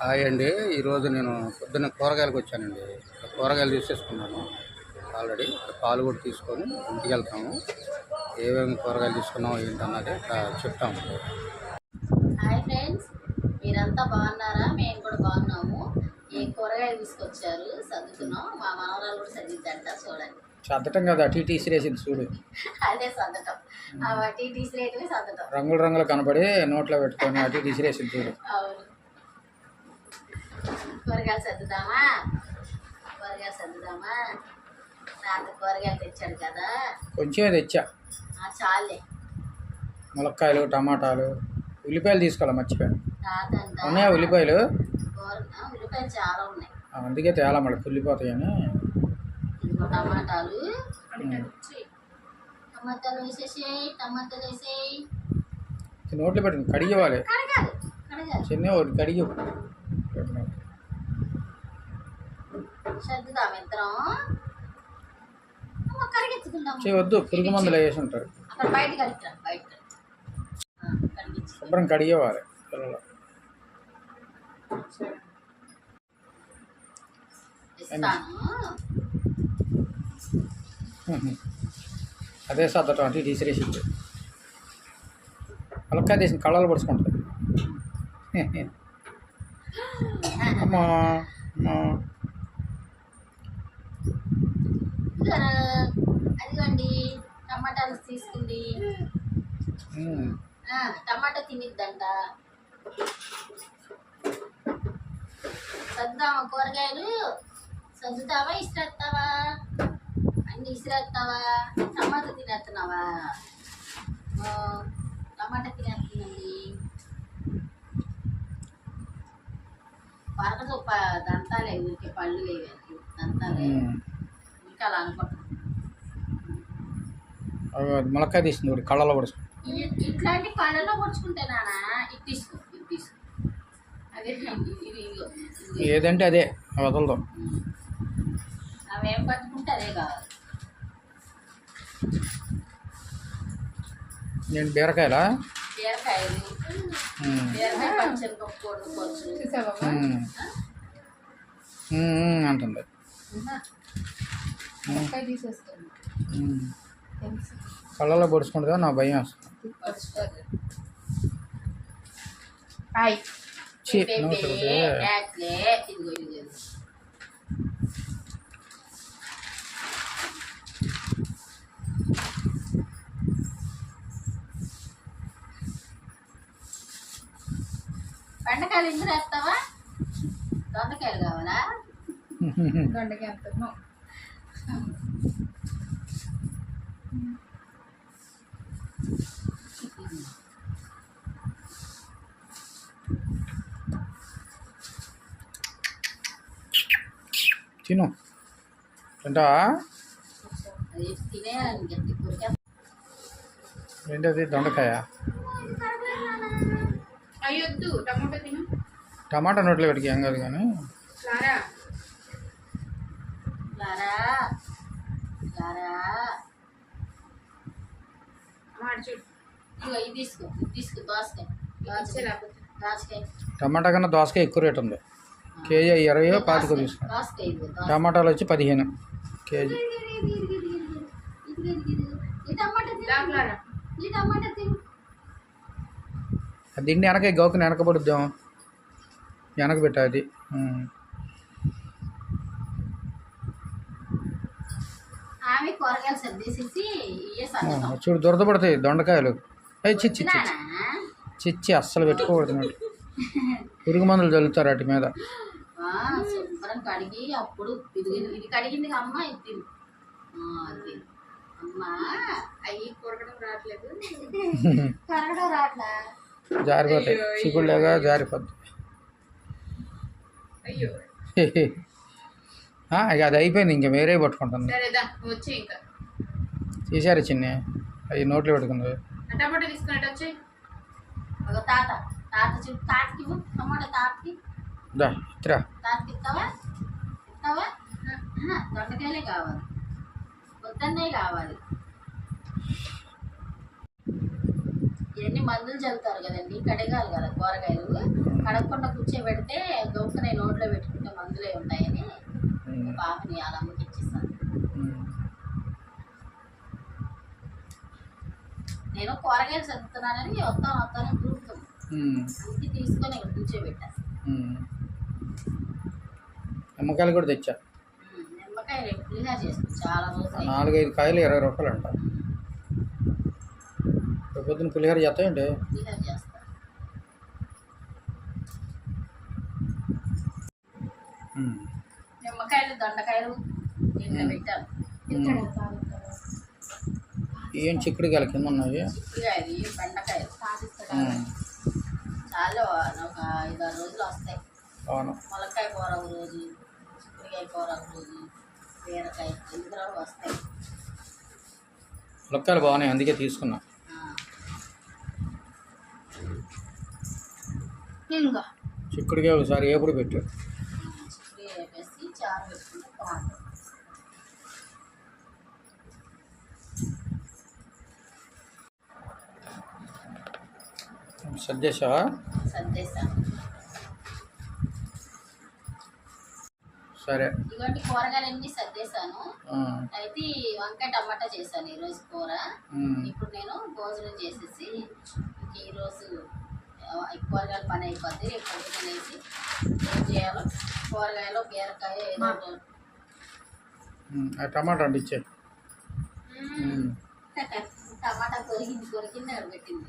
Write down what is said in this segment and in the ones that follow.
Hi అండి. ఈరోజు నేను పొద్దున్న కూరగాయలకు వచ్చానండి. కూరగాయలు తీసేసుకున్నాను ఆల్రెడీ. పాలు కూడా తీసుకొని ఇంటికి వెళ్తాము. ఏమేమి కూరగాయలు తీసుకున్నాము ఏంటన్నది చెప్తాము. హాయ్ ఫ్రెండ్స్, మీరంతా బాగున్నారా? మేము కూడా బాగున్నాము. ఏ కూరగాయలు తీసుకొచ్చారు సర్దుతున్నాం. మా మనవరాలు కూడా సర్దిద్దంట, చూడండి. సర్దటం కదా, అటు ఇటు ఇసిరేసింది చూడు. అదే సర్దటం, అటు ఇటు ఇసిరేటివి సర్దటం. రంగులు రంగులు కనబడి నోట్లో పెట్టుకొని అటు ఇటు ఇసిరేసింది చూడు. అవును, కూరగాయలు సర్దుదామా? కూరగాయలు సర్దుదామా? తాత కూరగాయలు తెచ్చాడు కదా, కొంచెమే తెచ్చా. చాలే. ములక్కాయలు, టమాటాలు, ఉల్లిపాయలు తీసుకోవాలి, మర్చిపోయాను. తాత ఉన్నాయా ఉల్లిపాయలు? ఉల్లిపాయలు చాలా ఉన్నాయి, అందుకే తేలా మళ్ళీ కుళ్ళిపోతాయని. ఇదిగో టమాటాలు, టమాటాలు వేసేసేయి, టమాటాలు వేసేయి. నోట్లో పెట్టండి, కడిగివ్వాలి. చిన్న ఒకటి కడిగి సర్దుదాం ఇద్దరం. వద్దు, పురుగు మందులు వేసి ఉంటారు. అక్కడ బయట కడుగుతా, బయట శుభ్రం కడిగేవారు పిల్లలు. అదే సర్దటం అంటే తీసిరేసింది. ములక్కాయ తీసిన కళ్ళలు పడుచుకుంటుంది. అమ్మా అదిగోండి టమాటాలు తీసుకుంది. టమాటా తినిద్దంట. సర్దుదామా కూరగాయలు? సర్దుతావా ఇసిరేస్తావా? అన్ని ఇసిరేస్తావా? టమాటా తినేస్తున్నావా? టమాటా తినేస్తుందండి. పరకతో దంతాలే, ఊరికే పళ్ళు లేవు, దంతాలే ఇంకా అలా అనుకుంటున్నాను. ములక్కాయ తీసింది కళ్ళలో పడుచు. ఇట్లాంటి కళ్ళలో పడుచుకుంటే నానా ఇది తీసుకో, ఇది తీసుకో. అదే ఏదంటే అదే వదలదు. అవేం పట్టుకుంటే అదే కావాలి. నేను బీరకాయలా? బీరకాయలు, బీరకాయ పచ్చిమిరపప్పు వండుకోవచ్చు అంటుంది. కళ్ళలో పొడుచుకుంటుందా? నా భయం వస్తుంది. బెండకాయలు ఇందులో వేస్తావా? దొండకాయలు కావాలా? దొండకాయ అంటున్నావు. తిను, తింటావా? ఏంటది? దొండకాయ. అయ్యొద్దు, టమాటా తిను. టమాటా నోట్లో పెట్టుకు ఏం కాదు కానీ. టమాటా కన్నా దోసకాయ ఎక్కువ రేటు ఉంది. కేజీ 20, 25 తీసుకో. టమాటాలు వచ్చి 15 కేజీ. దీన్ని వెనక గౌకుని వెనకబడుద్దాం, వెనక పెట్టాది. చూడు దురదపడతాయి దొండకాయలు. అవి చిచ్చి చిచ్చి అస్సలు పెట్టుకోకూడదు. పురుగు మందులు చల్లుతారు వాటి మీద. శుభ్రం కడిగి అప్పుడు ఇది కడిగింది అమ్మ, ఇది అది అమ్మా అయ్యి కొరకడం రావట్లేదు కొరకడం రావట్లా జారిపోతాయి చిక్కుడులాగా జారిపోద్ది. అయ్యో ఇక అది అయిపోయింది, ఇంకా వేరే పట్టుకుంటుంది. సరేదా వచ్చి ఇంకా తీసారు చిన్ని, అవి నోట్లో పెట్టుకుంది. టమాటా తీసుకున్నట్టు వచ్చి తాత తాతకి టమాటా తాతకి ఇతరా తాతకి ఇస్తావా ఇస్తావా దొండకాయలే కావాలి, పొద్దున్నే కావాలి. ఇవన్నీ మందులు చల్లుతారు కదండి, కడగాలి కదా కూరగాయలు. కడగకుండా కూర్చోబెడితే గొప్పనే నోట్లో పెట్టుకుంటే మందులే ఉంటాయని పాపని అలా అమ్మకి ఇచ్చేస్తాను. నేను కూరగాయలు చదువుతున్నానని వస్తాను దూరుతుంది, అందుకే తీసుకొని ఇక్కడ కూర్చోబెట్టాను. నిమ్మకాయలు కూడా తెచ్చా. నిమ్మకాయ రేపు పులిహార చేస్తాను, చాలా రోజులు 4-5 కాయలు 20 రూపాయలు అంట. పొద్దున్న పులిహోర చేస్తాయండి. పులిహార చేస్తాను. నిమ్మకాయలు దొండకాయలు ఇంట్లో పెట్టాను. ఏం చిక్కుడుకాయలు కింద ఉన్నాయి. చిక్కుడుకాయలు బెండకాయలు చాలా ఒక 5-6 రోజులు వస్తాయి. అవును, ములక్కాయ కూర ఒక రోజు, చిక్కుడుకాయ కూర ఒక రోజు, బీరకాయ ఎందుకు వస్తాయి. ములక్కాయలు బాగున్నాయి, అందుకే తీసుకున్నా. ఇంకా చిక్కుడుకాయ ఒకసారి ఎప్పుడు పెట్టు. చిక్కుడుకాయ వేపేసి చారు పెట్టుకుంటే బాగుంటుంది. సర్దేశావా? సర్దేశాను. సరే, ఇటువంటి కూరగాయలు అన్ని సర్దేశాను. అయితే వంకాయ టమాటా చేశాను ఈరోజు కూర. ఇప్పుడు నేను భోజనం చేసేసి ఈరోజు కూరగాయల పని అయిపోద్ది. రేపు పొద్దున వేసి ఏం చేయాలో కూరగాయలు బీరకాయ ఏదో టమాటా అండి ఇచ్చే. టమాటా కొరికింది అక్కడ పెట్టింది.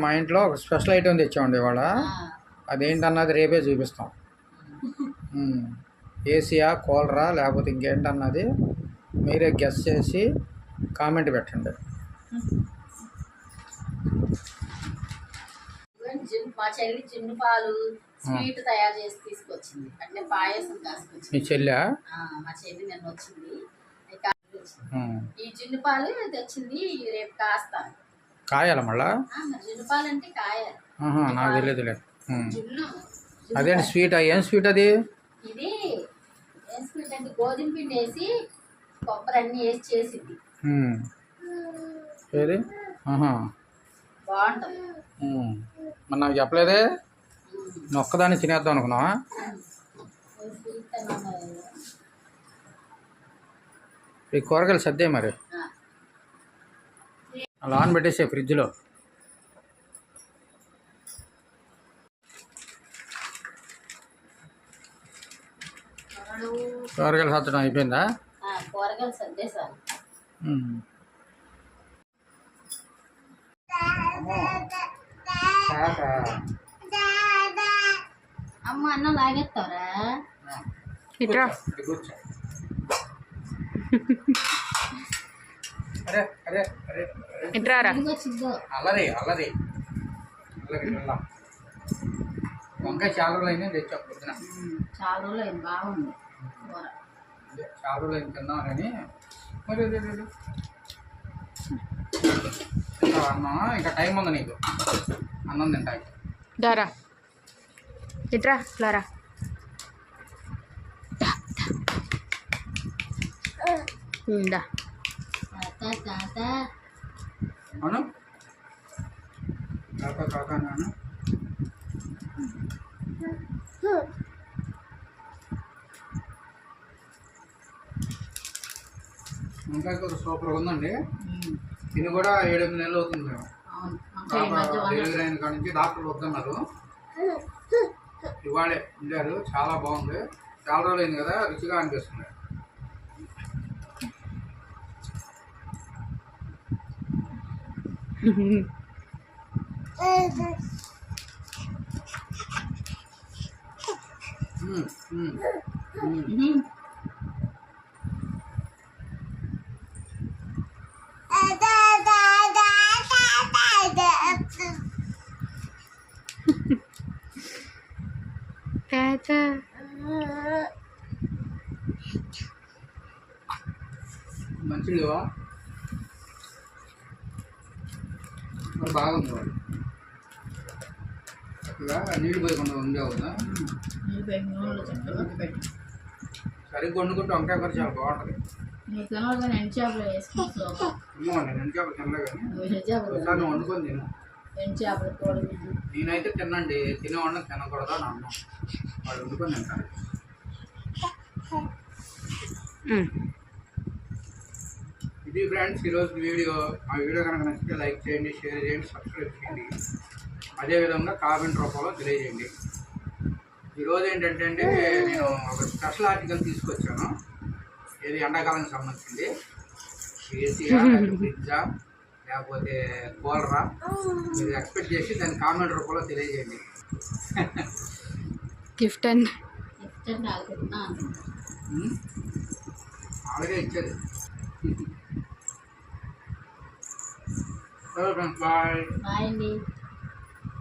మా ఇంట్లో ఒక స్పెషల్ ఐటమ్ తెచ్చామండి ఇవాళ. అదేంటన్నది రేపే చూపిస్తాం. ఏసియా కూలరా లేకపోతే ఇంకేంటన్నది మీరే గెస్ చేసి కామెంట్ పెట్టండి. మా చెల్లి చిన్న పాలు స్వీట్ తయారు చేసి తీసుకొచ్చింది, అంటే పాయసం కాసుకొచ్చింది. మీ చెల్లి? మా చెల్లి నిన్న వచ్చింది. ఈ చిన్న పాలు తెచ్చింది, రేపు కాస్తాను. కాయాల మళ్ళా? చిన్న పాలు అంటే కాయాలి. నాకు తెలియదులే. అదేంటి స్వీట్? ఏం స్వీట్ అది? ఇది ఏం స్వీట్ అంటే గోధుమ పిండి వేసి కొబ్బరి అన్ని వేసి చేసింది. ఏది? బాగుంటుంది. మరి నాకు చెప్పలేదే, ఒక్కదాన్ని తినేద్దాం అనుకున్నావా? ఈ కూరగాయలు సర్దే మరి అలా ఆన్ పెట్టేసే ఫ్రిడ్జ్లో. కూరగాయలు సర్దడం అయిపోయిందా? కూరగాయలు సర్దేశాను. అమ్మ అన్నం లాగేస్తారా? ఇట్రా. ఇట్రారా. అల్లరి అల్లరి వంకాయ చాలా రోజులు అయింది తెచ్చా పొద్దున. చాలా రోజులు అయింది, బాగుంది కూర. చాలా రోజులు అయింది తిన్నాం కానీ మరి అన్నం ఇంకా టైం ఉంది నీకు, అన్నం తింటా. దారా ఇట్రా లారా. దా అవును కాకా కాకా నాన్న. వంకాయ కూర సూపర్గా ఉందండి. ఇది కూడా 7-8 నెలలు అవుతుంది. డెలివరీ అయిన కాడ నుంచి డాక్టర్ వద్దన్నారు, ఇవాళే వెళ్ళారు. చాలా బాగుంది, చాలా రోజులు అయింది కదా, రుచిగా అనిపిస్తుంది. మంచి లేవా మరి బాగుంది వాడు చక్కగా నీళ్ళు పోయకుండా ఉండేవు కదా సరిగ్గా వండుకుంటే వంకాయ కూర చాలా బాగుంటుంది నీకు కానీ ఎండు చేపలు వేసుకుంటూ ఏమో నేను ఎండు చేపలు తినలే కానీ ఒకసారి నువ్వు వండుకొని తిను ఎండు చేపలు కూర నేనైతే తినండి తినేవాడిని తినకూడదు అని అన్నాం వాళ్ళు వండుకొని తింటారు ఇది ఫ్రెండ్స్ ఈరోజు వీడియో ఆ వీడియో కనుక నచ్చితే లైక్ చేయండి షేర్ చేయండి సబ్స్క్రైబ్ చేయండి అదేవిధంగా కామెంట్ రూపంలో తెలియజేయండి ఈరోజు ఏంటంటే అండి నేను ఒక స్పెషల్ ఆర్టికల్ తీసుకొచ్చాను ఇది ఎండాకాలానికి సంబంధించింది ఏసీయా ఫ్రిడ్జా లేకపోతే కూలరా మీరు ఎక్స్పెక్ట్ చేసి దాన్ని కామెంట్ రూపంలో తెలియజేయండి గిఫ్ట్ అండ్ అలాగే ఇచ్చేది సరే ఫ్రెండ్స్ బాయ్ బాయ్ అండి